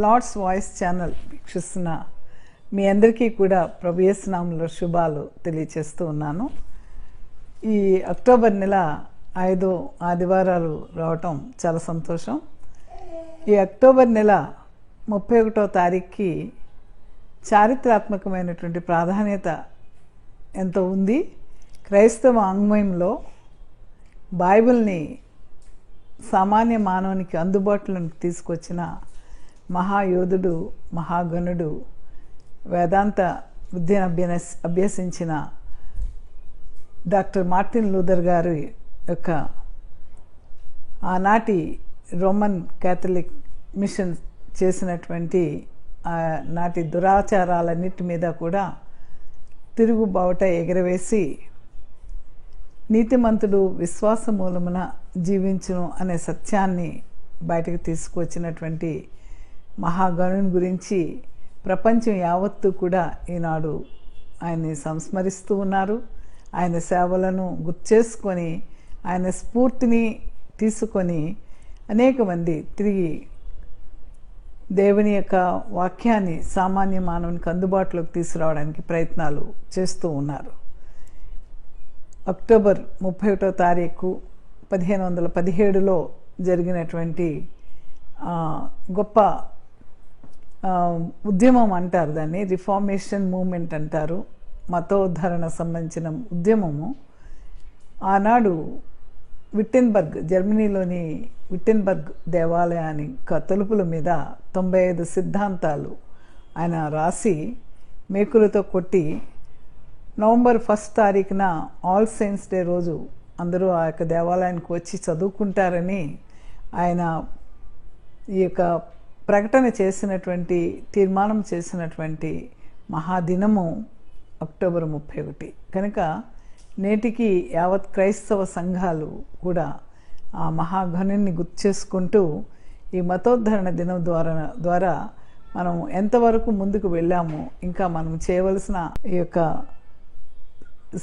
Lord's voice channel వీక్షిస్తున్న మీ అందరికీ కూడా ప్రభు యేసు నామములో శుభాలు తెలియచేస్తూ ఉన్నాను. ఈ అక్టోబర్ నెల 5 ఆదివారాలు రావటం చాలా సంతోషం. ఈ అక్టోబర్ నెల 31వ తారీఖుకి చారిత్రాత్మకమైనటువంటి ప్రాధాన్యత ఎంతో ఉంది. క్రైస్తవ వాంగ్మయంలో బైబిల్ని సామాన్య మానవునికి అందుబాటులోకి తీసుకొచ్చిన మహాయోధుడు, మహాగణుడు, వేదాంత విద్యను అభ్యసించిన డాక్టర్ మార్టిన్ లూథర్ గారి యొక్క ఆనాటి రోమన్ క్యాథలిక్ మిషన్ చేసినటువంటి నాటి దురాచారాలన్నిటి మీద కూడా తిరుగుబావుట ఎగరవేసి నీతిమంతుడు విశ్వాస మూలమున జీవించును అనే సత్యాన్ని బయటకు తీసుకువచ్చినటువంటి మహాగణుని గురించి ప్రపంచం యావత్తు కూడా ఈనాడు ఆయన్ని సంస్మరిస్తూ ఉన్నారు. ఆయన సేవలను గుర్తుచేసుకొని ఆయన స్ఫూర్తిని తీసుకొని అనేక మంది తిరిగి దేవుని యొక్క వాక్యాన్ని సామాన్య మానవునికి అందుబాటులోకి తీసుకురావడానికి ప్రయత్నాలు చేస్తూ ఉన్నారు. అక్టోబర్ 31వ తారీఖు 1517లో జరిగినటువంటి గొప్ప ఉద్యమం అంటారు, దాన్ని రిఫార్మేషన్ మూవ్మెంట్ అంటారు. మతోద్ధరణ సంబంధించిన ఉద్యమము ఆనాడు విట్టెన్బర్గ్, జర్మనీలోని విట్టెన్బర్గ్ దేవాలయాన్ని తలుపుల మీద 95 సిద్ధాంతాలు ఆయన రాసి మేకులతో కొట్టి నవంబర్ 1వ తారీఖున ఆల్ సెయింట్స్ డే రోజు అందరూ ఆ యొక్క దేవాలయానికి వచ్చి చదువుకుంటారని ఆయన ఈ యొక్క ప్రకటన చేసినటువంటి, తీర్మానం చేసినటువంటి మహాదినము అక్టోబర్ 31. కనుక నేటికి యావత్ క్రైస్తవ సంఘాలు కూడా ఆ మహాఘనుని గుర్తు చేసుకుంటూ ఈ మతోద్ధరణ దినం ద్వారా మనం ఎంతవరకు ముందుకు వెళ్ళాము, ఇంకా మనం చేయవలసిన ఈ యొక్క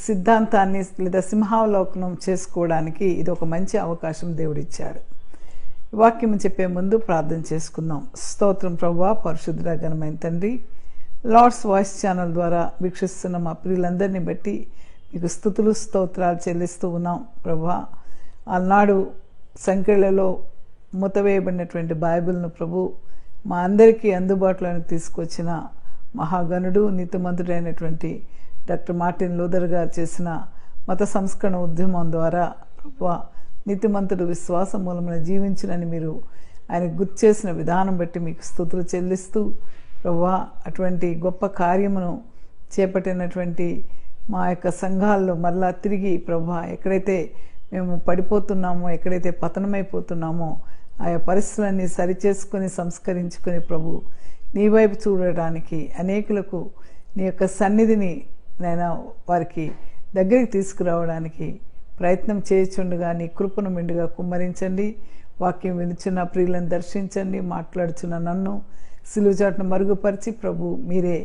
సిద్ధాంతాన్ని లేదా సింహావలోకనం చేసుకోవడానికి ఇది ఒక మంచి అవకాశం దేవుడిచ్చాడు. వాక్యం చెప్పే ముందు ప్రార్థన చేసుకుందాం. స్తోత్రం ప్రభువా, పరిశుద్ధుడా, ఘనమైన తండ్రి, లార్డ్స్ వాయిస్ ఛానల్ ద్వారా వీక్షిస్తున్న మా ప్రియులందరినీ బట్టి మీకు స్తుతులు స్తోత్రాలు చెల్లిస్తూ ఉన్నాం. ప్రభువా, ఆనాడు సంఖ్యలలో మూతవేయబడినటువంటి బైబిల్ను ప్రభు మా అందరికీ అందుబాటులోకి తీసుకొచ్చిన మహాగణుడు, నీతిమంతుడైనటువంటి డాక్టర్ మార్టిన్ లూథర్ గారు చేసిన మత సంస్కరణ ఉద్యమం ద్వారా ప్రభువా నీతిమంతుడు విశ్వాస మూలమున జీవించునని మీరు ఆయన గుర్తు చేసిన విధానం బట్టి మీకు స్తుతులు చెల్లిస్తూ ప్రభువా అటువంటి గొప్ప కార్యమును చేపట్టినటువంటి మా యొక్క సంఘాల్లో మరలా తిరిగి ప్రభువా ఎక్కడైతే మేము పడిపోతున్నామో, ఎక్కడైతే పతనమైపోతున్నామో ఆయా పరిస్థితులన్నీ సరిచేసుకొని సంస్కరించుకొని ప్రభు నీ వైపు చూడడానికి అనేకులకు నీ యొక్క సన్నిధిని నేను వారికి దగ్గరికి తీసుకురావడానికి ప్రయత్నం చేయుచుండగా నీ కృపను మెండుగా కుమ్మరించండి. వాక్యం వినుచున్న ప్రియులను దర్శించండి. మాట్లాడుచున్న నన్ను సిలువచాటును మరుగుపరిచి ప్రభు మీరే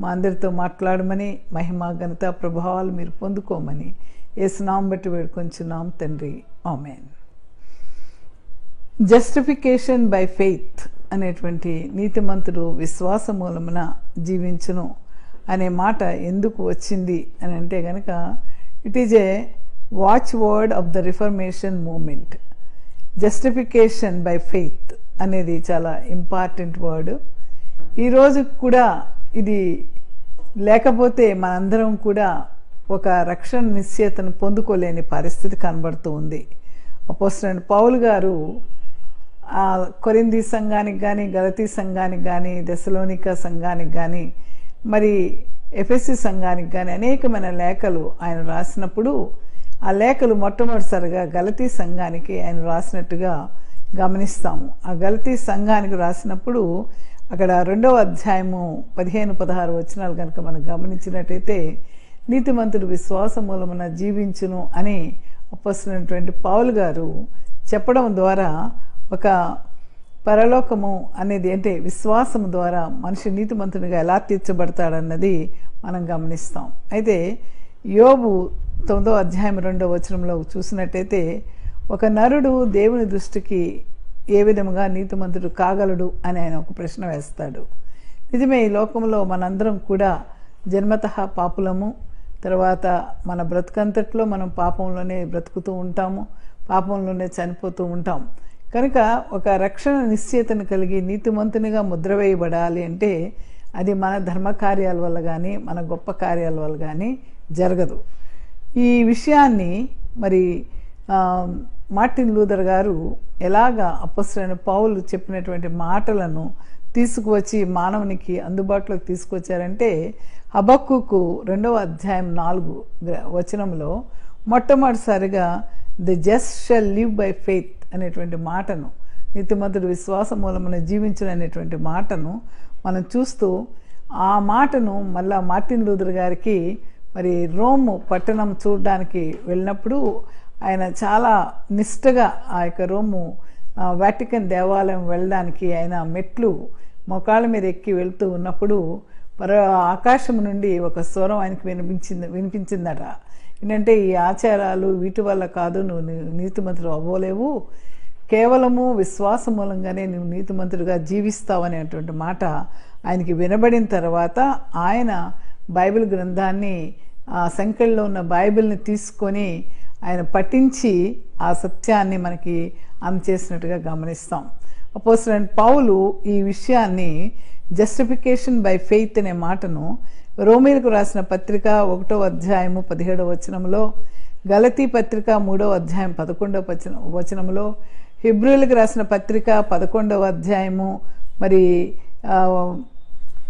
మా అందరితో మాట్లాడమని, మహిమ ఘనత ప్రభావాలు మీరు పొందుకోమని యేసు నామమును బట్టి వేడుకొంచున్నాం తండ్రి, ఆమేన్. జస్టిఫికేషన్ బై ఫెయిత్ అనేటువంటి నీతిమంతుడు విశ్వాస మూలమున జీవించును అనే మాట ఎందుకు వచ్చింది అని అంటే కనుక it is a watchword of the reformation movement. Justification by faith అనేది చాలా ఇంపార్టెంట్ వర్డ్. ఈరోజు కూడా ఇది లేకపోతే మనందరం కూడా ఒక రక్షణ నిశ్చయతను పొందుకోలేని పరిస్థితి కనబడుతూ ఉంది. అపోస్తలుడైన పౌలు గారు కొరింథీ సంఘానికి కానీ, గలతీ సంఘానికి కానీ, థెసలోనిక సంఘానికి కానీ, మరి ఎఫెసీ సంఘానికి కానీ అనేకమైన లేఖలు ఆయన రాసినప్పుడు ఆ లేఖలు మొట్టమొదటిసారిగా గలతీ సంఘానికి ఆయన రాసినట్టుగా గమనిస్తాము. ఆ గలతీ సంఘానికి రాసినప్పుడు అక్కడ 2వ అధ్యాయము 15-16 వచనాలు కనుక మనం గమనించినట్టయితే నీతిమంతుడు విశ్వాస మూలమున జీవించును అని అపోస్తలుడైనటువంటి పౌలు గారు చెప్పడం ద్వారా ఒక పరలోకము అనేది అంటే విశ్వాసము ద్వారా మనిషి నీతిమంతునిగా ఎలా తీర్చబడతాడన్నది మనం గమనిస్తాం. అయితే యోబు 9వ అధ్యాయం 2వ వచనంలో చూసినట్టయితే ఒక నరుడు దేవుని దృష్టికి ఏ విధముగా నీతిమంతుడు కాగలడు అని ఆయన ఒక ప్రశ్న వేస్తాడు. నిజమే, ఈ లోకంలో మనందరం కూడా జన్మతః పాపులము. తర్వాత మన బ్రతుకంతట్లో మనం పాపంలోనే బ్రతుకుతూ ఉంటాము, పాపంలోనే చనిపోతూ ఉంటాం. కనుక ఒక రక్షణ నిశ్చయితను కలిగి నీతిమంతునిగా ముద్ర వేయబడాలి అంటే అది మన ధర్మకార్యాల వల్ల కానీ మన గొప్ప కార్యాల వల్ల కానీ జరగదు. ఈ విషయాన్ని మరి మార్టిన్ లూథర్ గారు ఎలాగా అపొస్తలుడైన పౌలు చెప్పినటువంటి మాటలను తీసుకువచ్చి మానవునికి అందుబాటులోకి తీసుకొచ్చారంటే, హబక్కూకు 2వ అధ్యాయం 4 వచనంలో మొట్టమొదటిసారిగా the just shall live by faith అనేటువంటి మాటను, నీతిమంతుడు విశ్వాసం మూలమున జీవించును అనేటువంటి మాటను మనం చూస్తూ, ఆ మాటను మళ్ళా మార్టిన్ లూథర్ గారికి మరి రోమ్ పట్టణం చూడడానికి వెళ్ళినప్పుడు ఆయన చాలా నిష్టగా ఆ యొక్క రోము వాటికన్ దేవాలయం వెళ్ళడానికి ఆయన మెట్లు మోకాళ్ళ మీద ఎక్కి వెళ్తూ ఉన్నప్పుడు ఆకాశం నుండి ఒక స్వరం ఆయనకు వినిపించిందట. ఏంటంటే, ఈ ఆచారాలు వీటి వల్ల కాదు నువ్వు నీతిమంతుడు అవ్వలేవు, కేవలము విశ్వాసం మూలంగానే నువ్వు నీతిమంతుడిగా జీవిస్తావు అనేటువంటి మాట ఆయనకి వినబడిన తర్వాత ఆయన బైబిల్ గ్రంథాన్ని, ఆ సంఖ్యలో ఉన్న బైబిల్ని తీసుకొని ఆయన పఠించి ఆ సత్యాన్ని మనకి అందచేసినట్టుగా గమనిస్తాం. అపోస్తలుడైన పౌలు ఈ విషయాన్ని జస్టిఫికేషన్ బై ఫెయిత్ అనే మాటను రోమీలకు రాసిన పత్రిక 1వ అధ్యాయము 17వ వచనంలో, గలతీ పత్రిక 3వ అధ్యాయం 11వ వచనంలో, హెబ్రీయులకు రాసిన పత్రిక 11వ అధ్యాయము మరి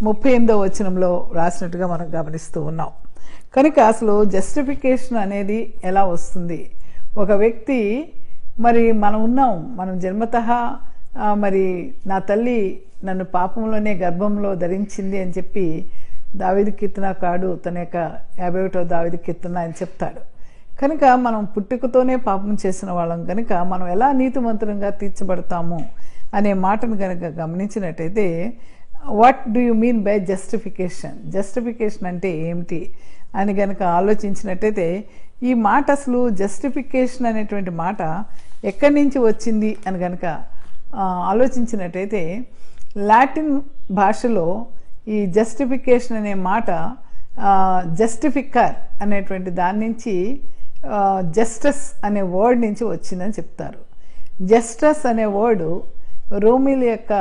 38వ వచనంలో రాసినట్టుగా మనం గమనిస్తూ ఉన్నాం. కనుక అసలు జస్టిఫికేషన్ అనేది ఎలా వస్తుంది? ఒక వ్యక్తి మరి మనం జన్మతః మరి నా తల్లి నన్ను పాపంలోనే గర్భంలో ధరించింది అని చెప్పి దావీదు కీర్తనకారుడు తన యొక్క 51వ దావీదు కీర్తన అని చెప్తాడు. కనుక మనం పుట్టుకతోనే పాపం చేసిన వాళ్ళం కనుక మనం ఎలా నీతిమంతులంగా తీర్చబడతాము అనే మాటను కనుక గమనించినట్టయితే, what do you mean by justification? Justification అంటే ఏమిటి అని కనుక ఆలోచించినట్టయితే, ఈ మాట అసలు జస్టిఫికేషన్ అనేటువంటి మాట ఎక్కడి నుంచి వచ్చింది అని కనుక ఆలోచించినట్టయితే, లాటిన్ భాషలో ఈ జస్టిఫికేషన్ అనే మాట జస్టిఫికర్ అనేటువంటి దాని నుంచి జస్టిస్ అనే వర్డ్ నుంచి వచ్చిందని చెప్తారు. జస్టిస్ అనే వర్డు రోమిల యొక్క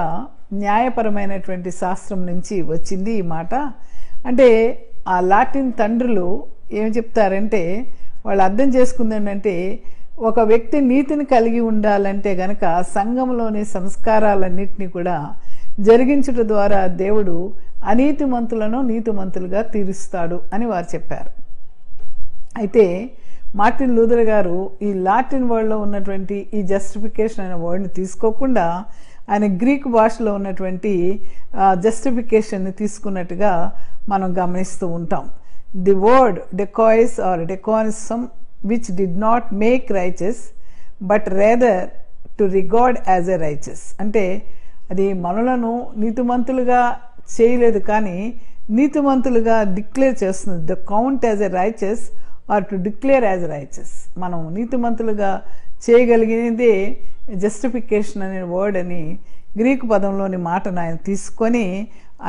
న్యాయపరమైనటువంటి శాస్త్రం నుంచి వచ్చింది ఈ మాట. అంటే ఆ లాటిన్ తండ్రులు ఏం చెప్తారంటే, వాళ్ళు అర్థం చేసుకుంది ఏంటంటే, ఒక వ్యక్తి నీతిని కలిగి ఉండాలంటే గనక సంఘంలోని సంస్కారాలన్నింటినీ కూడా జరిగించుట ద్వారా దేవుడు అనీతిమంతులను నీతిమంతులుగా తీరుస్తాడు అని వారు చెప్పారు. అయితే మార్టిన్ లూథర్ గారు ఈ లాటిన్ వర్డ్లో ఉన్నటువంటి ఈ జస్టిఫికేషన్ అనే వర్డ్ని తీసుకోకుండా ఆయన గ్రీక్ భాషలో ఉన్నటువంటి జస్టిఫికేషన్ని తీసుకున్నట్టుగా మనం గమనిస్తూ ఉంటాం. ది వర్డ్ డెకాయిస్ ఆర్ డెకానిసమ్ which did not make righteous but rather to regard as a righteous. అంటే అది మనలను నీతిమంతులుగా చేయలేదు, కానీ నీతిమంతులుగా డిక్లేర్ చేస్తుంది. The count as a righteous or to declare as righteous. మనం నీతిమంతులుగా చేయగలిగినదే జస్టిఫికేషన్ అనే వర్డ్ అని గ్రీకు పదంలోని మాటను ఆయన తీసుకొని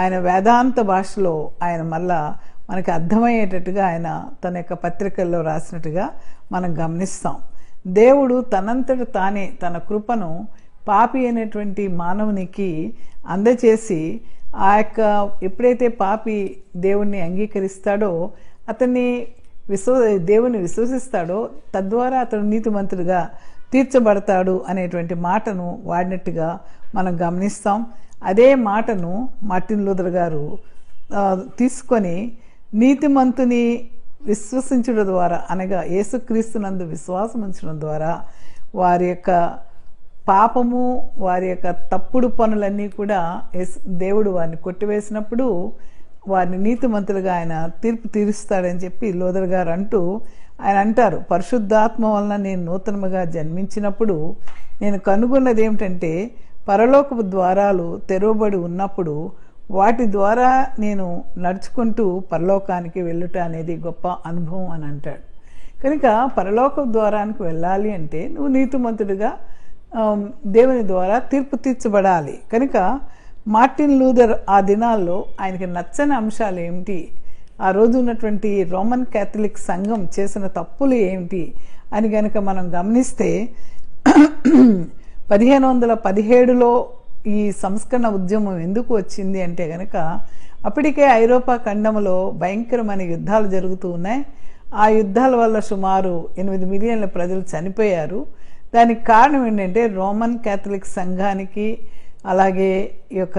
ఆయన వేదాంత భాషలో ఆయన మళ్ళా మనకి అర్థమయ్యేటట్టుగా ఆయన తన యొక్క పత్రికల్లో రాసినట్టుగా మనం గమనిస్తాం. దేవుడు తనంతట తానే తన కృపను పాపి అయినటువంటి మానవునికి అందచేసి ఆ యొక్క ఎప్పుడైతే పాపి దేవుణ్ణి అంగీకరిస్తాడో, అతన్ని దేవుని విశ్వసిస్తాడో, తద్వారా అతడు నీతిమంతుడిగా తీర్చబడతాడు అనేటువంటి మాటను వాడినట్టుగా మనం గమనిస్తాం. అదే మాటను మార్టిన్ లూథర్ గారు తీసుకొని నీతిమంతుని విశ్వసించడం ద్వారా, అనగా యేసుక్రీస్తునందు విశ్వాసం ఉంచడం ద్వారా వారి యొక్క పాపము, వారి యొక్క తప్పుడు పనులన్నీ కూడా దేవుడు వారిని కొట్టివేసినప్పుడు వారిని నీతిమంతులుగా ఆయన తీర్పు తీరుస్తాడని చెప్పి లూథర్ గారు ఆయన అంటారు, పరిశుద్ధాత్మ వలన నేను నూతనముగా జన్మించినప్పుడు నేను కనుగొన్నది ఏమిటంటే, పరలోకపు ద్వారాలు తెరవబడి ఉన్నప్పుడు వాటి ద్వారా నేను నడుచుకుంటూ పరలోకానికి వెళ్ళుట అనేది గొప్ప అనుభవం అని అంటాడు. కనుక పరలోక ద్వారానికి వెళ్ళాలి అంటే నువ్వు నీతిమంతుడిగా దేవుని ద్వారా తీర్పు తీర్చబడాలి. కనుక మార్టిన్ లూథర్ ఆ దినాల్లో ఆయనకి నచ్చని అంశాలు ఏమిటి, ఆ రోజు ఉన్నటువంటి రోమన్ క్యాథలిక్ సంఘం చేసిన తప్పులు ఏమిటి అని కనుక మనం గమనిస్తే 1517లో ఈ సంస్కరణ ఉద్యమం ఎందుకు వచ్చింది అంటే కనుక అప్పటికే ఐరోపా ఖండంలో భయంకరమైన యుద్ధాలు జరుగుతూ ఉన్నాయి. ఆ యుద్ధాల వల్ల సుమారు 8 మిలియన్ల ప్రజలు చనిపోయారు. దానికి కారణం ఏంటంటే రోమన్ క్యాథలిక్ సంఘానికి అలాగే ఈ యొక్క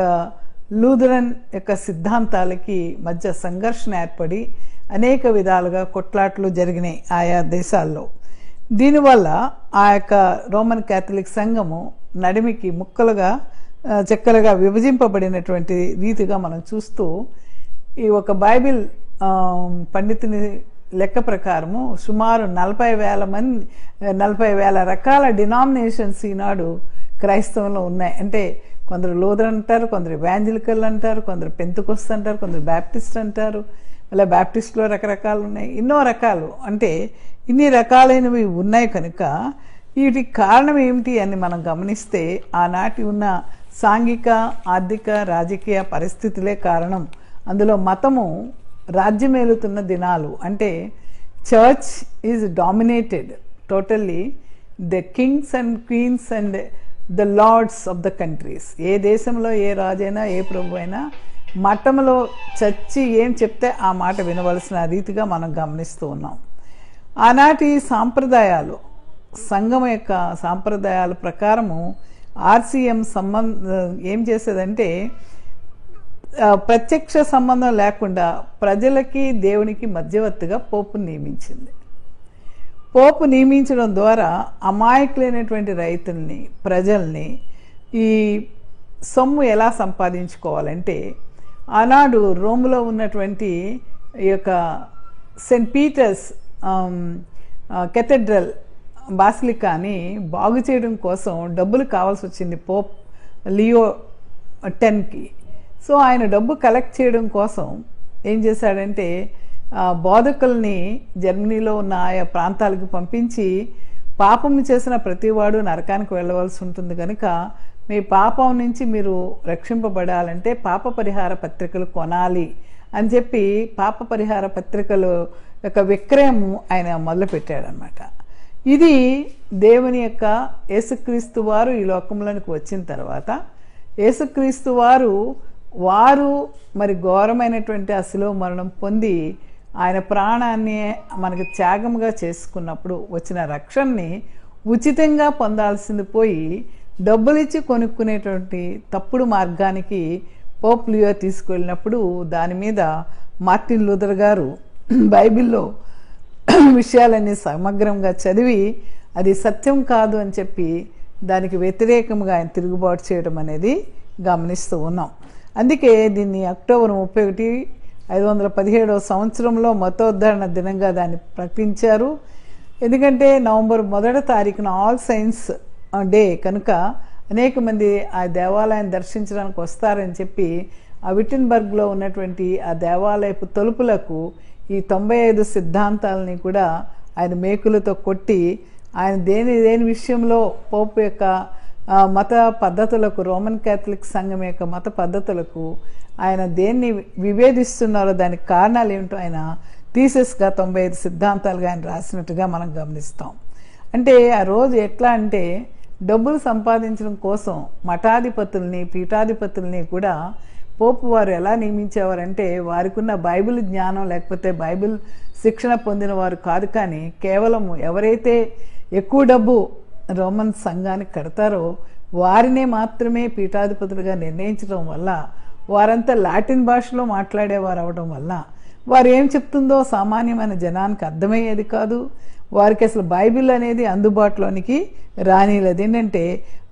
లూథరన్ యొక్క సిద్ధాంతాలకి మధ్య సంఘర్షణ ఏర్పడి అనేక విధాలుగా కొట్లాట్లు జరిగినాయి ఆయా దేశాల్లో. దీనివల్ల ఆ యొక్క రోమన్ క్యాథలిక్ సంఘము నడిమికి ముక్కలుగా చెక్కలుగా విభజింపబడినటువంటి రీతిగా మనం చూస్తూ ఈ ఒక బైబిల్ పండితుని లెక్క ప్రకారము సుమారు 40,000 రకాల డినామినేషన్స్ ఈనాడు క్రైస్తవంలో ఉన్నాయి. అంటే కొందరు లూథరన్ అంటారు, కొందరు ఎవాంజలికల్ అంటారు, కొందరు పెంతెకోస్తు అంటారు, కొందరు బ్యాప్టిస్ట్ అంటారు. అలా బ్యాప్టిస్ట్లో రకరకాలు ఉన్నాయి, ఎన్నో రకాలు. అంటే ఇన్ని రకాలైనవి ఉన్నాయి. కనుక వీటికి కారణం ఏమిటి అని మనం గమనిస్తే ఆనాటి ఉన్న సాంఘిక, ఆర్థిక, రాజకీయ పరిస్థితులే కారణం. అందులో మతము రాజ్యమేలుతున్న దినాలు. అంటే church is dominated totally the kings and queens and the lords of the countries. ఏ దేశంలో ఏ రాజైనా ఏ ప్రభు అయినా మతంలో చర్చి ఏం చెప్తే ఆ మాట వినవలసిన రీతిగా మనం గమనిస్తూ ఉన్నాం. ఆనాటి సాంప్రదాయాలు, సంఘం యొక్క సాంప్రదాయాల ప్రకారము ఆర్సీఎం ఏం చేసేదంటే ప్రత్యక్ష సంబంధం లేకుండా ప్రజలకి దేవునికి మధ్యవర్తిగా పోపుని నియమించింది. పోపు నియమించడం ద్వారా అమాయకులైనటువంటి రైతుల్ని, ప్రజల్ని ఈ సొమ్ము ఎలా సంపాదించుకోవాలంటే ఆనాడు రోమ్లో ఉన్నటువంటి ఈ యొక్క సెయింట్ పీటర్స్ కెథెడ్రల్ బాసిలికాని బాగు చేయడం కోసం డబ్బులు కావాల్సి వచ్చింది పోప్ లియో 10కి. సో ఆయన డబ్బు కలెక్ట్ చేయడం కోసం ఏం చేశాడంటే బోధకుల్ని జర్మనీలో ఉన్న ఆయా ప్రాంతాలకు పంపించి పాపం చేసిన ప్రతివాడు నరకానికి వెళ్ళవలసి ఉంటుంది కనుక మీ పాపం నుంచి మీరు రక్షింపబడాలంటే పాప పరిహార పత్రికలు కొనాలి అని చెప్పి పాప పరిహార పత్రికలు యొక్క విక్రయం ఆయన మొదలుపెట్టాడనమాట. ఇది దేవుని యొక్క యేసుక్రీస్తు వారు ఈ లోకంలోనికి వచ్చిన తర్వాత యేసుక్రీస్తు వారు మరి ఘోరమైనటువంటి ఆ శిలువ మరణం పొంది ఆయన ప్రాణాన్ని మనకు త్యాగంగా చేసుకున్నప్పుడు వచ్చిన రక్షణని ఉచితంగా పొందాల్సింది పోయి డబ్బులిచ్చి కొనుక్కునేటువంటి తప్పుడు మార్గానికి పోప్ లియో తీసుకువెళ్ళినప్పుడు దాని మీద మార్టిన్ లూథర్ గారు బైబిల్లో విషయాలన్నీ సమగ్రంగా చదివి అది సత్యం కాదు అని చెప్పి దానికి వ్యతిరేకంగా ఆయన తిరుగుబాటు చేయడం అనేది గమనిస్తూ ఉన్నాం. అందుకే దీన్ని అక్టోబర్ 31, 517వ సంవత్సరంలో మతోద్ధరణ దినంగా దాన్ని ప్రకటించారు. ఎందుకంటే నవంబర్ 1వ తారీఖున ఆల్ సైన్స్ డే కనుక అనేక మంది ఆ దేవాలయాన్ని దర్శించడానికి వస్తారని చెప్పి ఆ విటెన్బర్గ్లో ఉన్నటువంటి ఆ దేవాలయపు తలుపులకు ఈ 95 సిద్ధాంతాలని కూడా ఆయన మేకులతో కొట్టి ఆయన దేని విషయంలో పోప్ యొక్క మత పద్ధతులకు, రోమన్ క్యాథలిక్ సంఘం యొక్క మత పద్ధతులకు ఆయన దేన్ని విభేదిస్తున్నారో దానికి కారణాలు ఏమిటో ఆయన థీసిస్గా 95 సిద్ధాంతాలుగా ఆయన రాసినట్టుగా మనం గమనిస్తాం. అంటే ఆ రోజు ఎట్లా అంటే డబ్బులు సంపాదించడం కోసం మఠాధిపతుల్ని, పీఠాధిపతుల్ని కూడా పోపు వారు ఎలా నియమించేవారంటే వారికి ఉన్న బైబిల్ జ్ఞానం లేకపోతే బైబిల్ శిక్షణ పొందిన వారు కాదు, కానీ కేవలం ఎవరైతే ఎక్కువ డబ్బు రోమన్ సంఘానికి కడతారో వారినే మాత్రమే పీఠాధిపతులుగా నిర్ణయించడం వల్ల వారంతా లాటిన్ భాషలో మాట్లాడేవారు అవడం వల్ల వారు ఏం చెప్తుందో సామాన్యమైన జనానికి అర్థమయ్యేది కాదు. వారికి అసలు బైబిల్ అనేది అందుబాటులోనికి రానిలేదు. ఏంటంటే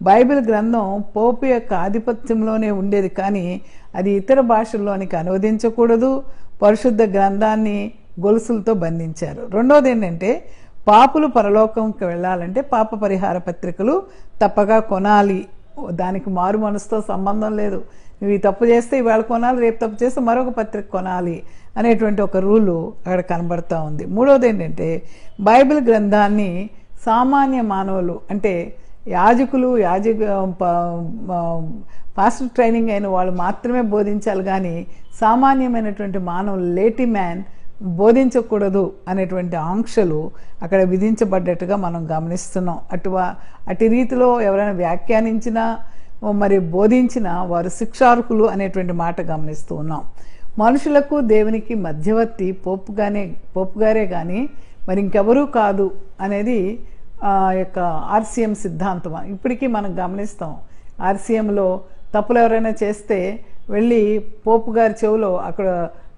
బైబిల్ గ్రంథం పోపు యొక్క ఆధిపత్యంలోనే ఉండేది, కానీ అది ఇతర భాషల్లోనికి అనువదించకూడదు. పరిశుద్ధ గ్రంథాన్ని గొలుసులతో బంధించారు. రెండోది ఏంటంటే పాపులు పరలోకంకి వెళ్ళాలంటే పాప పరిహార పత్రికలు తప్పగా కొనాలి. దానికి మారు మనసుతో సంబంధం లేదు. నువ్వు ఈ తప్పు చేస్తే ఇవాళ కొనాలి, రేపు తప్పు చేస్తే మరొక పత్రిక కొనాలి అనేటువంటి ఒక రూలు అక్కడ కనబడతా ఉంది. మూడోది ఏంటంటే బైబిల్ గ్రంథాన్ని సామాన్య మానవులు అంటే యాజకులు పాస్టర్ ట్రైనింగ్ అయిన వాళ్ళు మాత్రమే బోధించాలి, కానీ సామాన్యమైనటువంటి మానవులు లేటి మ్యాన్ బోధించకూడదు అనేటువంటి ఆంక్షలు అక్కడ విధించబడ్డట్టుగా మనం గమనిస్తున్నాం. అటు రీతిలో ఎవరైనా వ్యాఖ్యానించినా మరి బోధించినా వారు శిక్షార్హులు అనేటువంటి మాట గమనిస్తూ ఉన్నాం. మనుషులకు దేవునికి మధ్యవర్తి పోపుగారే కానీ మరి ఇంకెవరూ కాదు అనేది యొక్క ఆర్సీఎం సిద్ధాంతం. ఇప్పటికీ మనం గమనిస్తాం, ఆర్సీఎంలో తప్పులు ఎవరైనా చేస్తే వెళ్ళి పోపు గారి చెవిలో అక్కడ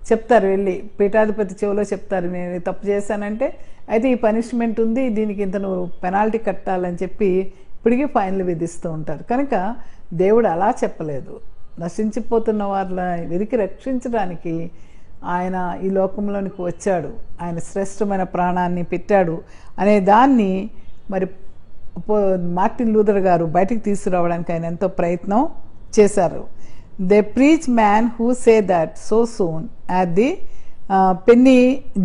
చెప్తారు, వెళ్ళి పీఠాధిపతి చెవిలో చెప్తారు, నేను తప్పు చేశానంటే అయితే ఈ పనిష్మెంట్ ఉంది, దీనికి ఇంత నువ్వు పెనాల్టీ కట్టాలని చెప్పి ఇప్పటికీ ఫైన్లు విధిస్తూ ఉంటారు. కనుక దేవుడు అలా చెప్పలేదు. నశించిపోతున్న వారిని వెతికి రక్షించడానికి ఆయన ఈ లోకంలోనికి వచ్చాడు, ఆయన శ్రేష్టమైన ప్రాణాన్ని పెట్టాడు అనే దాన్ని మరి మార్టిన్ లూథర్ గారు బయటికి తీసుకురావడానికి ఆయన ఎంతో ప్రయత్నం చేశారు. They preach man who say that so soon at the penny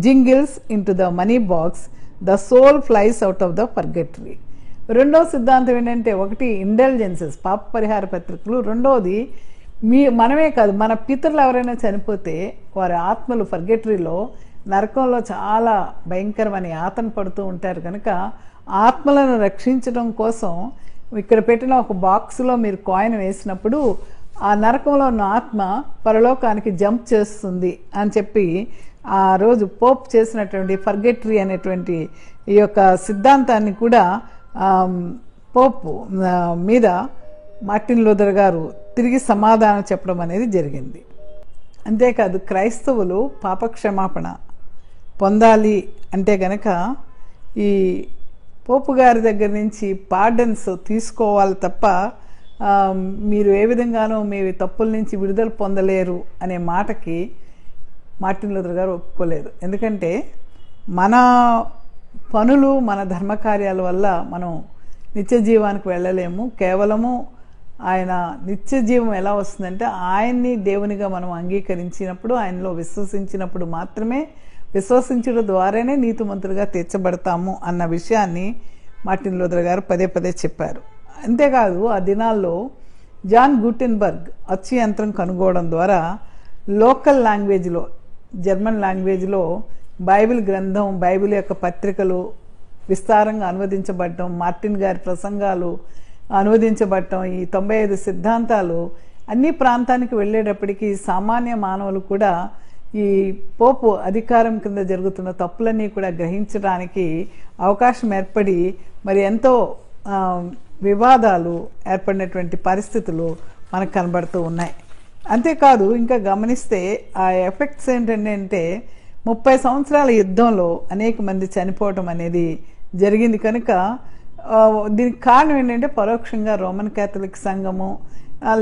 jingles in to the money box the soul flies out of the purgatory. రెండవ సిద్ధాంతం ఏంటంటే, ఒకటి ఇంటెలిజెన్సెస్ పాప పరిహార పత్రికలు, రెండవది మనమే కాదు మన పితరులు ఎవరైనా చనిపోతే వారి ఆత్మలు పర్గెటరీలో నరకంలో చాలా భయంకరమైన యాతన పడుతూ ఉంటారు. కనుక ఆత్మలను రక్షించడం కోసం ఇక్కడ పెట్టిన ఒక బాక్స్లో మీరు కాయిన్ వేసినప్పుడు ఆ నరకంలో ఉన్న ఆత్మ పరలోకానికి జంప్ చేస్తుంది అని చెప్పి ఆ రోజు పోప్ చేసినటువంటి పర్గెటరీ అనేటువంటి ఈ యొక్క సిద్ధాంతాన్ని కూడా పోప్ మీద మార్టిన్ లూథర్ గారు తిరిగి సమాధానం చెప్పడం అనేది జరిగింది. అంతేకాదు క్రైస్తవులు పాపక్షమాపణ పొందాలి అంటే గనక ఈ పోపు గారి దగ్గర నుంచి పార్డన్స్ తీసుకోవాలి తప్ప మీరు ఏ విధంగానూ మీ తప్పుల నుంచి విడుదల పొందలేరు అనే మాటకి మార్టిన్ లూథర్ గారు ఒప్పుకోలేదు. ఎందుకంటే మన పనులు మన ధర్మకార్యాల వల్ల మనం నిత్య జీవానికి వెళ్ళలేము. కేవలము ఆయన నిత్య జీవం ఎలా వస్తుందంటే ఆయన్ని దేవునిగా మనం అంగీకరించినప్పుడు, ఆయనలో విశ్వసించినప్పుడు మాత్రమే, విశ్వసించడం ద్వారానే నీతిమంతులుగా తీర్చబడతాము అన్న విషయాన్ని మార్టిన్ లూథర్ గారు పదే పదే చెప్పారు. అంతేకాదు ఆ దినాల్లో జాన్ గుటెన్బర్గ్ అచ్చు యంత్రం కనుగోవడం ద్వారా లోకల్ లాంగ్వేజ్లో, జర్మన్ లాంగ్వేజ్లో బైబిల్ గ్రంథం, బైబిల్ యొక్క పత్రికలు విస్తారంగా అనువదించబడటం, మార్టిన్ గారి ప్రసంగాలు అనువదించబడటం, ఈ 95 సిద్ధాంతాలు అన్ని ప్రాంతానికి వెళ్ళేటప్పటికీ సామాన్య మానవులు కూడా ఈ పోపు అధికారం కింద జరుగుతున్న తప్పులన్నీ కూడా గ్రహించడానికి అవకాశం ఏర్పడి మరి ఎంతో వివాదాలు ఏర్పడినటువంటి పరిస్థితులు మనకు కనబడుతూ ఉన్నాయి. అంతేకాదు ఇంకా గమనిస్తే ఆ ఎఫెక్ట్స్ ఏంటంటే 30 సంవత్సరాల యుద్ధంలో అనేక మంది చనిపోవటం అనేది జరిగింది. కనుక దీనికి కారణం ఏంటంటే పరోక్షంగా రోమన్ క్యాథలిక్ సంఘము,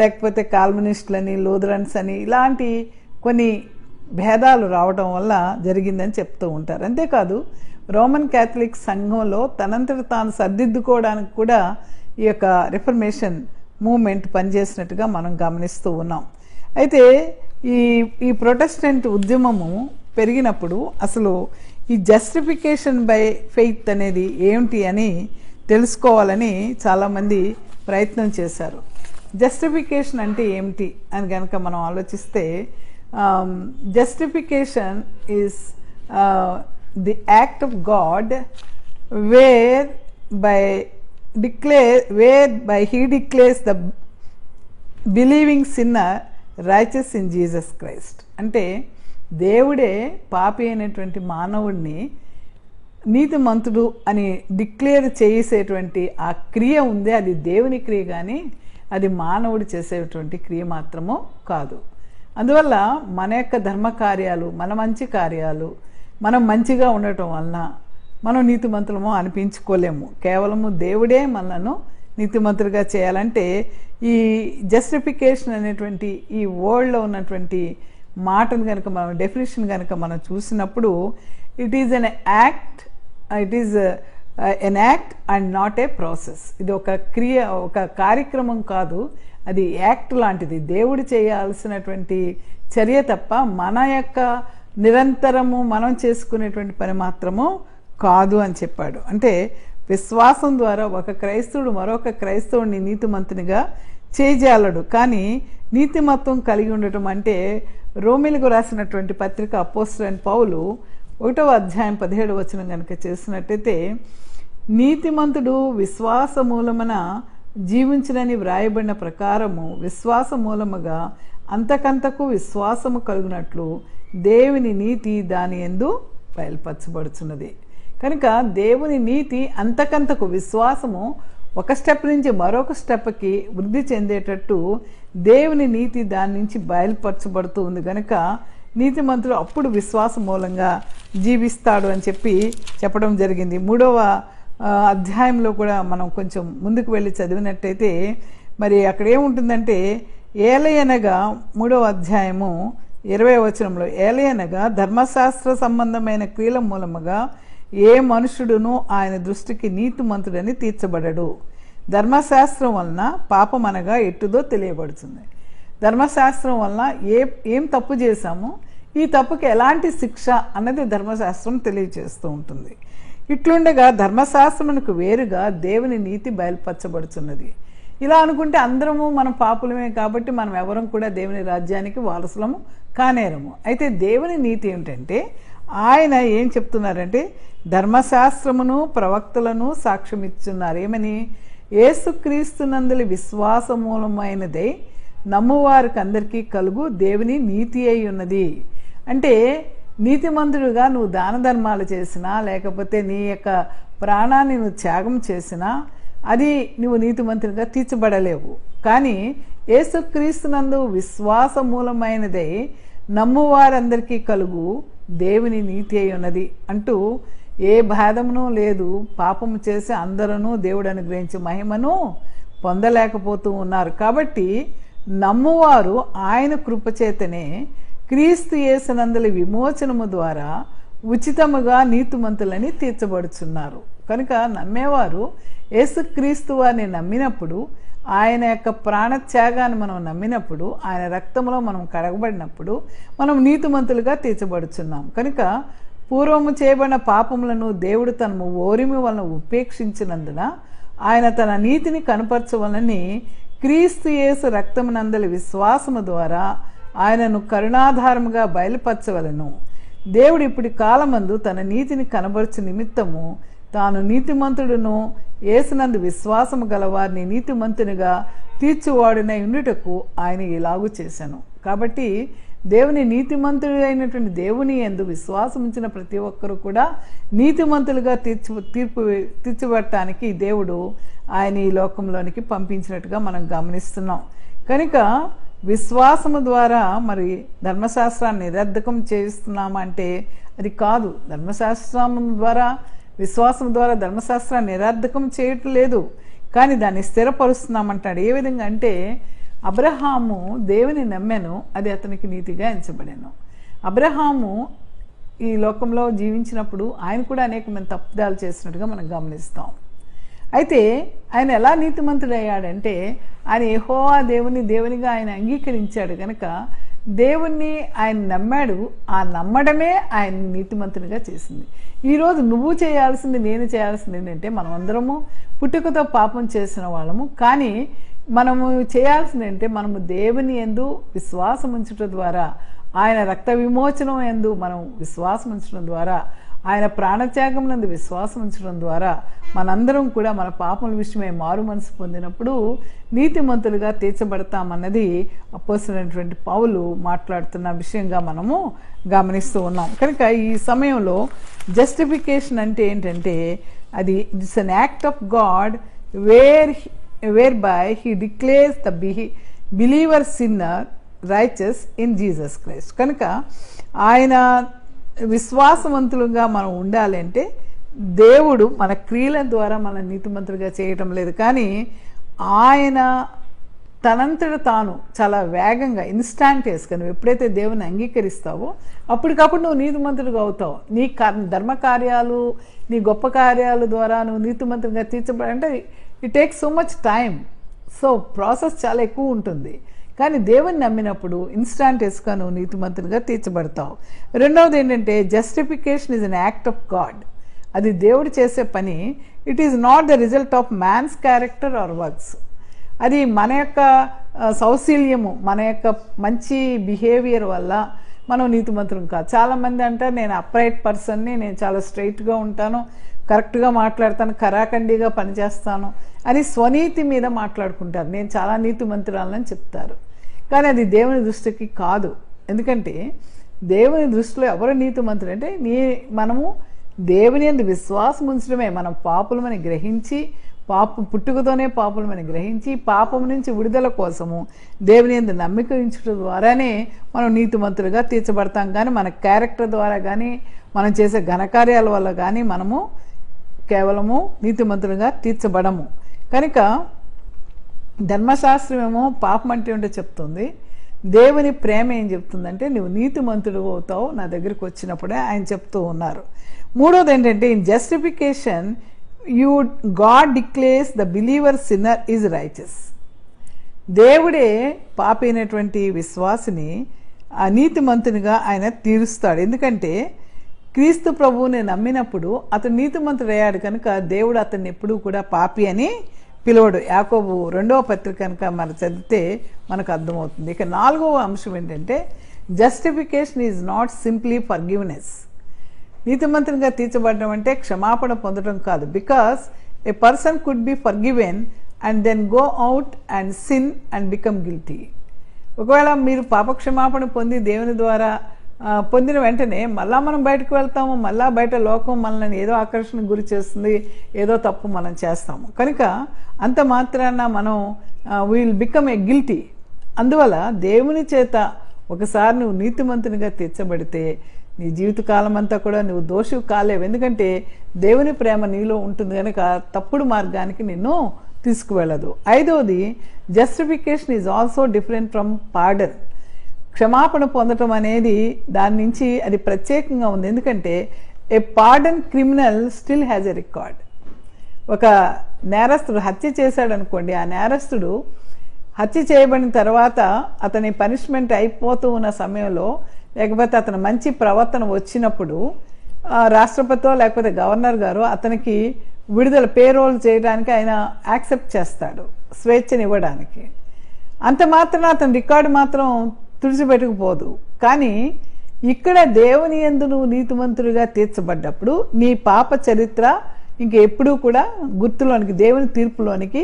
లేకపోతే కాల్వినిస్టులని, లూథరన్స్ అని ఇలాంటి కొన్ని భేదాలు రావడం వల్ల జరిగిందని చెప్తూ ఉంటారు. అంతేకాదు రోమన్ క్యాథలిక్ సంఘంలో తనంతట తాను సర్దిద్దుకోవడానికి కూడా ఈ యొక్క రిఫర్మేషన్ మూవ్మెంట్ పనిచేసినట్టుగా మనం గమనిస్తూ ఉన్నాం. అయితే ఈ ప్రొటెస్టెంట్ ఉద్యమము పెరిగినప్పుడు అసలు ఈ జస్టిఫికేషన్ బై ఫెయిత్ అనేది ఏమిటి అని తెలుసుకోవాలని చాలామంది ప్రయత్నం చేశారు. జస్టిఫికేషన్ అంటే ఏమిటి అని కనుక మనం ఆలోచిస్తే, justification is the act of God where by he declares the believing sinner righteous in Jesus Christ. అంటే దేవుడే పాపి అయినటువంటి మానవుడిని నీతిమంతుడు అని డిక్లేర్ చేసేటువంటి ఆ క్రియ ఉంది, అది దేవుని క్రియ కానీ అది మానవుడు చేసేటువంటి క్రియ మాత్రము కాదు. అందువల్ల మన యొక్క ధర్మకార్యాలు, మన మంచి కార్యాలు, మనం మంచిగా ఉండటం వలన మనం నీతిమంతులము అనిపించుకోలేము. కేవలము దేవుడే మనను నీతిమంతులుగా చేయాలంటే ఈ జస్టిఫికేషన్ అనేటువంటి ఈ వర్డ్లో ఉన్నటువంటి మాటను కనుక మనం డెఫినేషన్ కనుక మనం చూసినప్పుడు it is N act and not a process. ఇది ఒక క్రియ, ఒక కార్యక్రమం కాదు, అది యాక్ట్ లాంటిది, దేవుడు చేయాల్సినటువంటి చర్య తప్ప మన యొక్క నిరంతరము మనం చేసుకునేటువంటి పని మాత్రము కాదు అని చెప్పాడు. అంటే విశ్వాసం ద్వారా ఒక క్రైస్తవుడు మరొక క్రైస్తవుడిని నీతిమంతునిగా చేయజాలడు. కానీ నీతిమత్వం కలిగి ఉండటం అంటే రోమిలకు రాసినటువంటి పత్రిక అపోస్తలుడైన పౌలు 1వ అధ్యాయం 17వ వచనం కనుక చేసినట్టయితే, నీతిమంతుడు విశ్వాస మూలమున జీవించునని వ్రాయబడిన ప్రకారము విశ్వాస మూలముగా అంతకంతకు విశ్వాసము కలుగునట్లు దేవుని నీతి దాని యందు బయలుపరచబడుచున్నది. కనుక దేవుని నీతి అంతకంతకు విశ్వాసము ఒక స్టెప్ నుంచి మరొక స్టెప్కి వృద్ధి చెందేటట్టు దేవుని నీతి దాని నుంచి బయలుపరచబడుతూ ఉంది. కనుక నీతిమంతుడు అప్పుడు విశ్వాస మూలంగా జీవిస్తాడు అని చెప్పడం జరిగింది. 3వ అధ్యాయంలో కూడా మనం కొంచెం ముందుకు వెళ్ళి చదివినట్టయితే మరి అక్కడ ఏముంటుందంటే, ఏలయనగా 3వ అధ్యాయము 20వ వచనంలో, ఏలయనగా ధర్మశాస్త్ర సంబంధమైన క్రియల మూలముగా ఏ మనుషుడును ఆయన దృష్టికి నీతిమంతుడని తీర్చబడడు. ధర్మశాస్త్రం వలన పాపం అనగా ఎట్టుదో తెలియబడుతుంది. ధర్మశాస్త్రం వలన ఏం తప్పు చేశామో ఈ తప్పుకి ఎలాంటి శిక్ష అన్నది ధర్మశాస్త్రం తెలియజేస్తూ ఉంటుంది. ఇట్లుండగా ధర్మశాస్త్రమునకు వేరుగా దేవుని నీతి బయలుపరచబడుతున్నది. ఇలా అనుకుంటే అందరము మనం పాపులమే కాబట్టి మనం ఎవరం కూడా దేవుని రాజ్యానికి వారసులము కానేరము. అయితే దేవుని నీతి ఏమిటంటే, ఆయన ఏం చెప్తున్నారంటే, ధర్మశాస్త్రమును ప్రవక్తలను సాక్ష్యం ఇస్తున్నారు. ఏమని? యేసుక్రీస్తునందలి విశ్వాస మూలమైనదే నమ్మువారికి అందరికీ కలుగు దేవుని నీతి అయి ఉన్నది. అంటే నీతిమంతుడుగా నువ్వు దాన ధర్మాలు చేసినా, లేకపోతే నీ యొక్క ప్రాణాన్ని నువ్వు త్యాగం చేసినా అది నువ్వు నీతిమంతునిగా తీర్చబడలేవు. కానీ యేసుక్రీస్తునందు విశ్వాస మూలమైనదే నమ్మువారందరికీ కలుగు దేవుని నీతి అయి ఉన్నది అంటూ, ఏ భేదమును లేదు. పాపము చేసి అందరూ దేవుడు అనుగ్రహించి మహిమను పొందలేకపోతూ ఉన్నారు. కాబట్టి నమ్మువారు ఆయన కృపచేతనే క్రీస్తు యేసునందలి విమోచనము ద్వారా ఉచితముగా నీతిమంతులని తీర్చబడుచున్నారు. కనుక నమ్మేవారు యేసుక్రీస్తు వారిని నమ్మినప్పుడు, ఆయన యొక్క ప్రాణత్యాగాన్ని మనం నమ్మినప్పుడు, ఆయన రక్తంలో మనం కడగబడినప్పుడు మనం నీతిమంతులుగా తీర్చబడుచున్నాం. కనుక పూర్వము చేయబడిన పాపములను దేవుడు తన ఓరిమి వలన ఉపేక్షించినందున ఆయన తన నీతిని కనపరచవలని క్రీస్తు యేసు రక్తమునందలి విశ్వాసము ద్వారా ఆయనను కరుణాధారముగా బయలుపరచవలను. దేవుడు ఇప్పటి కాలమందు తన నీతిని కనబరచు నిమిత్తము తాను నీతిమంతుడును యేసునందు విశ్వాసము గలవారిని నీతిమంతునిగా తీర్చువాడునై ఉండుటకు ఆయన ఇలాగూ చేశాను. కాబట్టి దేవుని నీతిమంతుడు అయినటువంటి దేవుని యందు విశ్వాసం ఉంచిన ప్రతి ఒక్కరూ కూడా నీతిమంతులుగా తీర్చిబట్టడానికి దేవుడు ఆయన ఈ లోకంలోనికి పంపించినట్టుగా మనం గమనిస్తున్నాం. కనుక విశ్వాసము ద్వారా మరి ధర్మశాస్త్రాన్ని నిరర్ధకం చేస్తున్నామంటే అది కాదు. విశ్వాసం ద్వారా ధర్మశాస్త్రాన్ని నిరర్ధకం చేయటం లేదు, కానీ దాన్ని స్థిరపరుస్తున్నామంటాడు. ఏ విధంగా అంటే, అబ్రహాము దేవుని నమ్మెను, అది అతనికి నీతిగా ఎంచబడెను. అబ్రహాము ఈ లోకంలో జీవించినప్పుడు ఆయన కూడా అనేక మంది తప్పుదాలు చేసినట్టుగా మనం గమనిస్తాం. అయితే ఆయన ఎలా నీతిమంతుడయ్యాడంటే, ఆయన యెహోవా దేవునిగా ఆయన అంగీకరించాడు కనుక దేవుణ్ణి ఆయన నమ్మాడు. ఆ నమ్మడమే ఆయన నీతిమంతునిగా చేసింది. ఈరోజు నువ్వు చేయాల్సింది, నేను చేయాల్సింది ఏంటంటే, మనం అందరము పుట్టుకతో పాపం చేసిన వాళ్ళము. కానీ మనము చేయాల్సింది ఏంటంటే, మనము దేవుని యందు విశ్వాసం ఉంచడం ద్వారా, ఆయన రక్త విమోచనం యందు మనం విశ్వాసం ఉంచడం ద్వారా, ఆయన ప్రాణత్యాగం నందు విశ్వాసం ఉంచడం ద్వారా మనందరం కూడా మన పాపముల విషయమై మారు మనసు పొందినప్పుడు నీతిమంతులుగా తీర్చబడతామన్నది అపోస్తలుడైనటువంటి పౌలు మాట్లాడుతున్న విషయంగా మనము గమనిస్తూ ఉన్నాం. కనుక ఈ సమయంలో జస్టిఫికేషన్ అంటే ఏంటంటే, అది it's an act of God where by he declares the believer sinner righteous in Jesus Christ. కనుక ఆయన విశ్వాసవంతులుగా మనం ఉండాలంటే దేవుడు మన క్రియల ద్వారా మన నీతిమంతులుగా చేయటం లేదు, కానీ ఆయన తనంతట తాను చాలా వేగంగా ఇన్స్టాంటేస్గా నువ్వు ఎప్పుడైతే దేవుని అంగీకరిస్తావో అప్పటికప్పుడు నువ్వు నీతిమంతుడిగా అవుతావు. నీ ధర్మకార్యాలు, నీ గొప్ప కార్యాల ద్వారా నువ్వు నీతిమంతుడిగా తీర్చబడాలంటే it takes so much time. So process చాలా ఎక్కువ ఉంటుంది. కానీ దేవుని నమ్మినప్పుడు ఇన్స్టాంటేస్గా నువ్వు నీతిమంతునిగా తీర్చబడతావు. రెండవది ఏంటంటే, justification is an act of God. అది దేవుడు చేసే పని. It is not the result of man's character or works. అది మన యొక్క సౌశీల్యము, మన యొక్క మంచి బిహేవియర్ వల్ల మనం నీతిమంతులం కాదు. చాలామంది అంటారు నేను అప్రైట్ పర్సన్ని, నేను చాలా స్ట్రైట్గా ఉంటాను, కరెక్ట్గా మాట్లాడతాను, కరాఖండిగా పనిచేస్తాను అని స్వనీతి మీద మాట్లాడుకుంటారు. నేను చాలా నీతిమంతురాలని చెప్తారు. కానీ అది దేవుని దృష్టికి కాదు. ఎందుకంటే దేవుని దృష్టిలో ఎవరు నీతిమంతుడు అంటే మనము దేవుని యందు విశ్వాసం ఉంచడమే. మనం పాపులమని గ్రహించి, పుట్టుకతోనే పాపులమని గ్రహించి పాపం నుంచి విడుదల కోసము దేవుని యందు నమ్మిక ఉంచడం ద్వారానే మనం నీతిమంతులుగా తీర్చబడతాం. కానీ మన క్యారెక్టర్ ద్వారా కానీ మనం చేసే ఘనకార్యాల వల్ల కానీ మనము కేవలము నీతిమంతులుగా తీర్చబడము. కనుక ధర్మశాస్త్రం ఏమో పాపం అంటే ఏంటో చెప్తుంది, దేవుని ప్రేమ ఏం చెప్తుందంటే నువ్వు నీతిమంతుడు అవుతావు నా దగ్గరికి వచ్చినప్పుడే ఆయన చెప్తూ ఉన్నారు. మూడోది ఏంటంటే in justification God declares the believer sinner is righteous. దేవుడే పాపి అయినటువంటి విశ్వాసిని నీతిమంతునిగా ఆయన తీరుస్తాడు. ఎందుకంటే క్రీస్తు ప్రభువుని నమ్మినప్పుడు అతను నీతిమంతుడయ్యాడు కనుక దేవుడు అతన్ని ఎప్పుడూ కూడా పాపి అని పిలువడు. యాకోబు 2వ పత్రిక కనుక మనం చదివితే మనకు అర్థమవుతుంది. ఇక 4వ అంశం ఏంటంటే justification is not simply forgiveness. నీతిమంతునిగా తీర్చబడడం అంటే క్షమాపణ పొందడం కాదు. Because a person could be forgiven and then go out and sin and become guilty. ఒకవేళ మీరు పాపక్షమాపణ పొంది దేవుని ద్వారా పొందిన వెంటనే మళ్ళా మనం బయటకు వెళ్తాము, మళ్ళా బయట లోకం మనల్ని ఏదో ఆకర్షణకు గురి చేస్తుంది, ఏదో తప్పు మనం చేస్తాము. కనుక అంత మాత్రాన మనం విల్ బికమ్ ఏ గిల్టీ. అందువల్ల దేవుని చేత ఒకసారి నువ్వు నీతిమంతునిగా తీర్చబడితే నీ జీవితకాలం అంతా కూడా నువ్వు దోషివి కాలేవు. ఎందుకంటే దేవుని ప్రేమ నీలో ఉంటుంది కనుక తప్పుడు మార్గానికి నిన్ను తీసుకువెళ్ళదు. 5వది justification is also different from pardon. క్షమాపణ పొందటం అనేది దాని నుంచి అది ప్రత్యేకంగా ఉంది. ఎందుకంటే a pardon criminal still has a record. ఒక నేరస్తుడు హత్య చేశాడు అనుకోండి, ఆ నేరస్తుడు హత్య చేయబడిన తర్వాత అతని పనిష్మెంట్ అయిపోతూ ఉన్న సమయంలో లేకపోతే అతని మంచి ప్రవర్తన వచ్చినప్పుడు రాష్ట్రపతితో లేకపోతే గవర్నర్ గారు అతనికి విడుదల పేరోల్ చేయడానికి ఆయన యాక్సెప్ట్ చేస్తాడు, స్వేచ్ఛనివ్వడానికి. అంత మాత్రం అతని రికార్డు మాత్రం తుడిచిపెట్టుకుపోదు. కానీ ఇక్కడ దేవుని యందు నువ్వు నీతిమంతుడిగా తీర్చబడ్డప్పుడు నీ పాప చరిత్ర ఇంకెప్పుడూ కూడా గుర్తులోనికి, దేవుని తీర్పులోనికి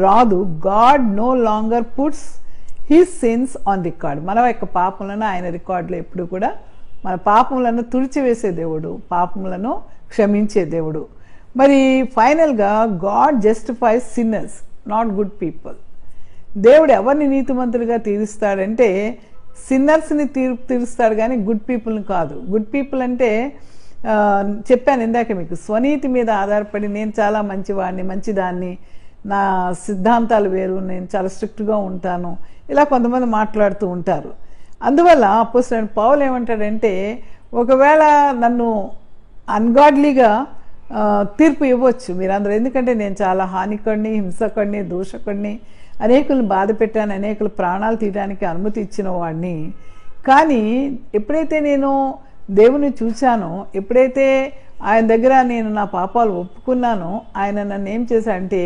రాదు. God no longer puts his sins on record. మన యొక్క పాపములను ఆయన రికార్డులో ఎప్పుడు కూడా మన పాపములను తుడిచివేసే దేవుడు, పాపములను క్షమించే దేవుడు. మరి ఫైనల్గా God justifies sinners not good people. దేవుడు ఎవరిని నీతిమంతులుగా తీరుస్తాడంటే సిన్నర్స్ని తీరుస్తాడు కానీ గుడ్ పీపుల్ని కాదు. గుడ్ పీపుల్ అంటే చెప్పాను ఇందాక మీకు, స్వనీతి మీద ఆధారపడి నేను చాలా మంచివాడిని, మంచిదాన్ని, నా సిద్ధాంతాలు వేరు, నేను చాలా స్ట్రిక్ట్గా ఉంటాను, ఇలా కొంతమంది మాట్లాడుతూ ఉంటారు. అందువల్ల అపోస్తలుడైన పౌలు ఏమంటాడంటే ఒకవేళ నన్ను అన్గాడ్లీగా తీర్పు ఇవ్వచ్చు మీరందరూ, ఎందుకంటే నేను చాలా హానికుడిని, హింసకుడిని, దూషకుడిని, అనేకులను బాధ పెట్టాను, అనేకులు ప్రాణాలు తీయడానికి అనుమతి ఇచ్చిన వాడిని. కానీ ఎప్పుడైతే నేను దేవుని చూశానో, ఎప్పుడైతే ఆయన దగ్గర నేను నా పాపాలు ఒప్పుకున్నానో, ఆయన నన్ను ఏం చేశాడంటే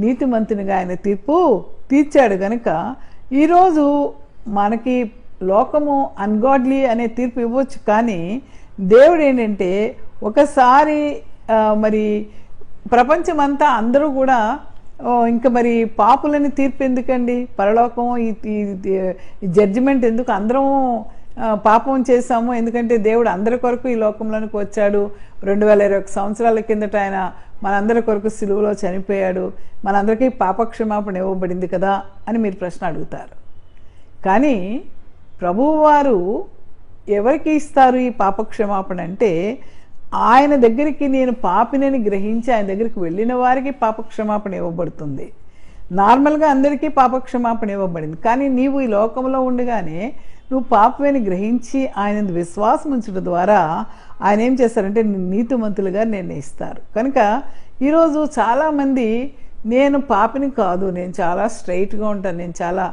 నీతిమంతునిగా ఆయన తీర్పు తీర్చాడు. కనుక ఈరోజు మనకి లోకము అన్గాడ్లీ అనే తీర్పు ఇవ్వచ్చు, కానీ దేవుడు ఏంటంటే ఒకసారి మరి ప్రపంచమంతా అందరూ కూడా ఇంకా మరి పాపులని తీర్పు ఎందుకండి, పరలోకం ఈ జడ్జిమెంట్ ఎందుకు, అందరం పాపం చేశాము, ఎందుకంటే దేవుడు అందరి కొరకు ఈ లోకంలోనికి వచ్చాడు, 2021 సంవత్సరాల కిందట ఆయన మనందరి కొరకు సిలువలో చనిపోయాడు, మనందరికీ పాపక్షమాపణ ఇవ్వబడింది కదా అని మీరు ప్రశ్న అడుగుతారు. కానీ ప్రభువారు ఎవరికి ఇస్తారు ఈ పాపక్షమాపణ అంటే ఆయన దగ్గరికి నేను పాపినని గ్రహించి ఆయన దగ్గరికి వెళ్ళిన వారికి పాపక్షమాపణ ఇవ్వబడుతుంది. నార్మల్గా అందరికీ పాపక్షమాపణ ఇవ్వబడింది. కానీ నీవు ఈ లోకంలో ఉండగానే నువ్వు పాపమని గ్రహించి ఆయన విశ్వాసం ఉంచడం ద్వారా ఆయన ఏం చేస్తారంటే నీతిమంతులుగా నిర్ణయిస్తారు. కనుక ఈరోజు చాలామంది నేను పాపిని కాదు, నేను చాలా స్ట్రైట్గా ఉంటాను, నేను చాలా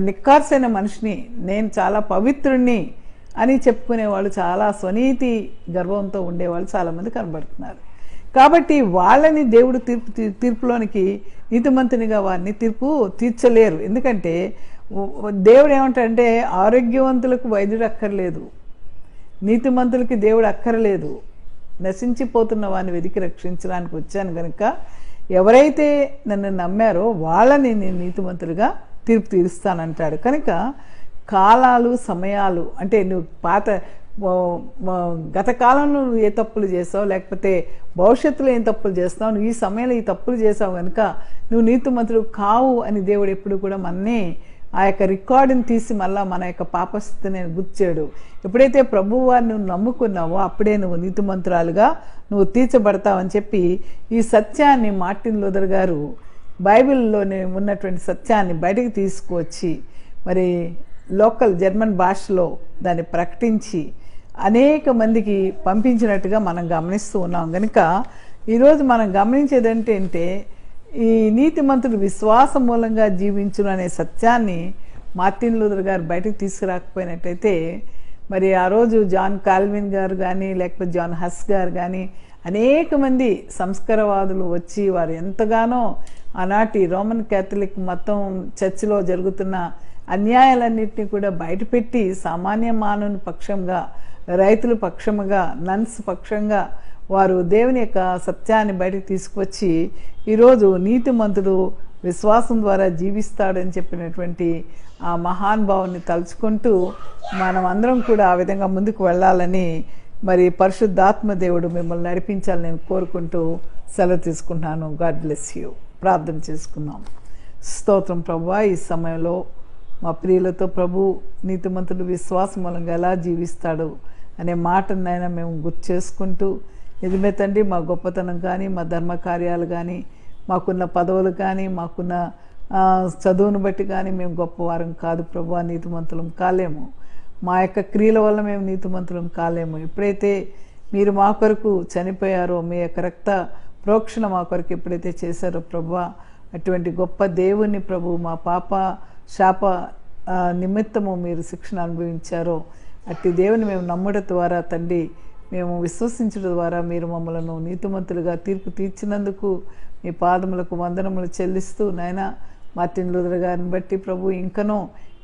నిక్కార్సైన మనిషిని, నేను చాలా పవిత్రుణ్ణి అని చెప్పుకునేవాళ్ళు, చాలా స్వనీతి గర్వంతో ఉండేవాళ్ళు చాలామంది కనబడుతున్నారు. కాబట్టి వాళ్ళని దేవుడు తీర్పులోనికి నీతిమంతునిగా వారిని తీర్పు తీర్చలేరు. ఎందుకంటే దేవుడు ఏమంటాడంటే ఆరోగ్యవంతులకు వైద్యుడు అక్కర్లేదు, నీతిమంతులకి దేవుడు అక్కర్లేదు, నశించిపోతున్న వారిని వెతికి రక్షించడానికి వచ్చాను కనుక ఎవరైతే నన్ను నమ్మారో వాళ్ళని నేను నీతిమంతులుగా తీర్పు తీరుస్తానంటాడు. కనుక కాలాలు సమయాలు అంటే నువ్వు గత కాలంలో నువ్వు ఏ తప్పులు చేసావు, లేకపోతే భవిష్యత్తులో ఏం తప్పులు చేస్తావు, నువ్వు ఈ సమయంలో ఈ తప్పులు చేసావు కనుక నువ్వు నీతిమంతుడు కావు అని దేవుడు ఎప్పుడు కూడా మనని ఆ యొక్క రికార్డుని తీసి మళ్ళీ మన యొక్క పాపస్థితిని గుర్చాడు. ఎప్పుడైతే ప్రభువు వారిని నువ్వు నమ్ముకున్నావో అప్పుడే నువ్వు నీతిమంతురాలుగా నువ్వు తీర్చబడతావని చెప్పి ఈ సత్యాన్ని మార్టిన్ లూథర్ గారు బైబిల్లోనే ఉన్నటువంటి సత్యాన్ని బయటకు తీసుకువచ్చి మరి లోకల్ జర్మన్ భాషలో దాన్ని ప్రకటించి అనేక మందికి పంపించినట్టుగా మనం గమనిస్తూ ఉన్నాం. కనుక ఈరోజు మనం గమనించేది ఏంటంటే ఈ నీతిమంతుడు విశ్వాసం మూలంగా జీవించును అనే సత్యాన్ని మార్టిన్ లూథర్ గారు బయటకు తీసుకురాకపోయినట్టయితే మరి ఆ రోజు జాన్ కాల్విన్ గారు కానీ లేకపోతే జాన్ హస్ గారు కానీ అనేక మంది సంస్కారవాదులు వచ్చి వారు ఎంతగానో ఆనాటి రోమన్ క్యాథలిక్ మతం చర్చిలో జరుగుతున్న అన్యాయాలన్నింటినీ కూడా బయటపెట్టి సామాన్య మానవుని పక్షంగా, రైతుల పక్షముగా, నన్స్ పక్షంగా వారు దేవుని యొక్క సత్యాన్ని బయటకు తీసుకువచ్చి ఈరోజు నీతిమంతుడు విశ్వాసం ద్వారా జీవిస్తాడని చెప్పినటువంటి ఆ మహానుభావుని తలుచుకుంటూ మనం అందరం కూడా ఆ విధంగా ముందుకు వెళ్ళాలని మరి పరిశుద్ధాత్మ దేవుడు మిమ్మల్ని నడిపించాలని నేను కోరుకుంటూ సెలవు తీసుకుంటున్నాను. God bless you. ప్రార్థన చేసుకుందాం. స్తోత్రం ప్రభువా, ఈ సమయంలో మా ప్రియులతో ప్రభు నీతిమంతుడు విశ్వాసం మూలంగా ఎలా జీవిస్తాడు అనే మాటనైనా మేము గుర్తు చేసుకుంటూ నిజమే తండ్రి మా గొప్పతనం కానీ, మా ధర్మ కార్యాలు కానీ, మాకున్న పదవులు కానీ, మాకున్న చదువును బట్టి కానీ మేము గొప్పవారం కాదు ప్రభు, నీతిమంతులం కాలేము. మా యొక్క క్రియల వల్ల మేము నీతిమంతులం కాలేము. ఎప్పుడైతే మీరు మా కొరకు చనిపోయారో, మీ యొక్క రక్త ప్రోక్షణ మా కొరకు ఎప్పుడైతే చేశారో ప్రభు, అటువంటి గొప్ప దేవుణ్ణి ప్రభు మా పాప శాప నిమిత్తము మీరు శిక్షణ అనుభవించారో అట్టి దేవుని మేము నమ్మడం ద్వారా తండ్రి, మేము విశ్వసించడం ద్వారా మీరు మమ్మలను నీతిమంతులుగా తీర్పు తీర్చినందుకు మీ పాదములకు వందనములు చెల్లిస్తూ నాయన మార్టిన్ లూథర్ గారిని బట్టి ప్రభు ఇంకనూ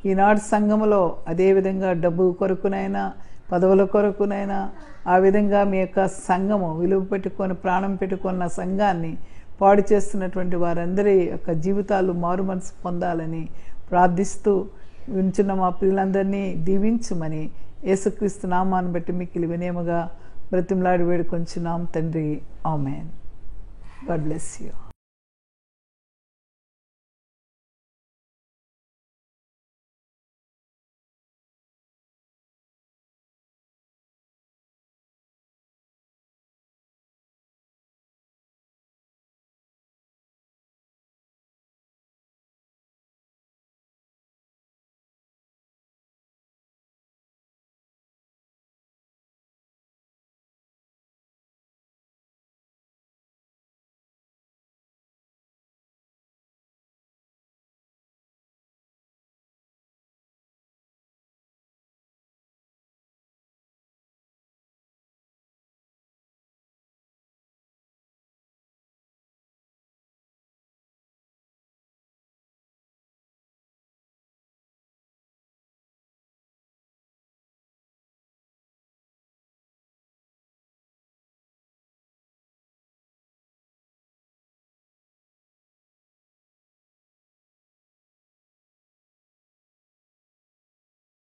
ఈనాడు సంఘములో అదేవిధంగా డబ్బు కొరకునైనా, పదవుల కొరకునైనా, ఆ విధంగా మీ యొక్క సంఘము విలువ పెట్టుకొని ప్రాణం పెట్టుకున్న సంఘాన్ని పాడు చేస్తున్నటువంటి వారందరి యొక్క జీవితాలు మారు మనసు పొందాలని ప్రార్థిస్తూ వింటున్న మా ప్రియులందరినీ దీవించుమని యేసుక్రీస్తు నామాన్ని బట్టి మిక్కిలి వినయముగా బ్రతిమలాడి వేడుకొంచున్నాం తండ్రి. ఆమేన్. God bless you.